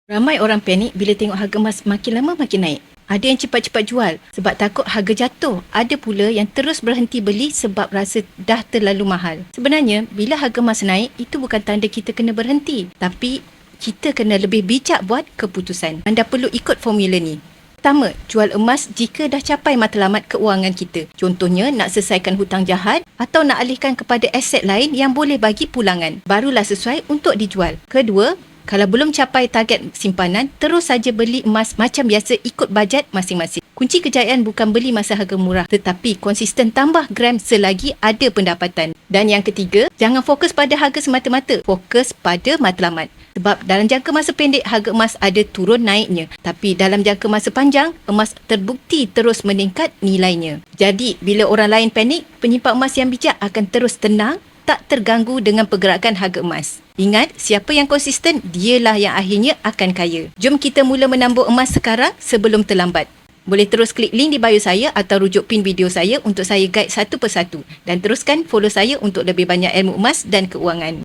Ramai orang panik bila tengok harga emas makin lama makin naik. Ada yang cepat-cepat jual sebab takut harga jatuh. Ada pula yang terus berhenti beli sebab rasa dah terlalu mahal. Sebenarnya, bila harga emas naik, itu bukan tanda kita kena berhenti. Tapi, kita kena lebih bijak buat keputusan. Anda perlu ikut formula ni. Pertama, jual emas jika dah capai matlamat keuangan kita. Contohnya, nak selesaikan hutang jahat atau nak alihkan kepada aset lain yang boleh bagi pulangan. Barulah sesuai untuk dijual. Kedua, kalau belum capai target simpanan, terus saja beli emas macam biasa ikut bajet masing-masing. Kunci kejayaan bukan beli masa harga murah, tetapi konsisten tambah gram selagi ada pendapatan. Dan yang ketiga, jangan fokus pada harga semata-mata. Fokus pada matlamat. Sebab dalam jangka masa pendek, harga emas ada turun naiknya. Tapi dalam jangka masa panjang, emas terbukti terus meningkat nilainya. Jadi, bila orang lain panik, penyimpan emas yang bijak akan terus tenang, tak terganggu dengan pergerakan harga emas. Ingat, siapa yang konsisten, dialah yang akhirnya akan kaya. Jom kita mula menambur emas sekarang sebelum terlambat. Boleh terus klik link di bio saya atau rujuk pin video saya untuk saya guide satu persatu. Dan teruskan follow saya untuk lebih banyak ilmu emas dan keuangan.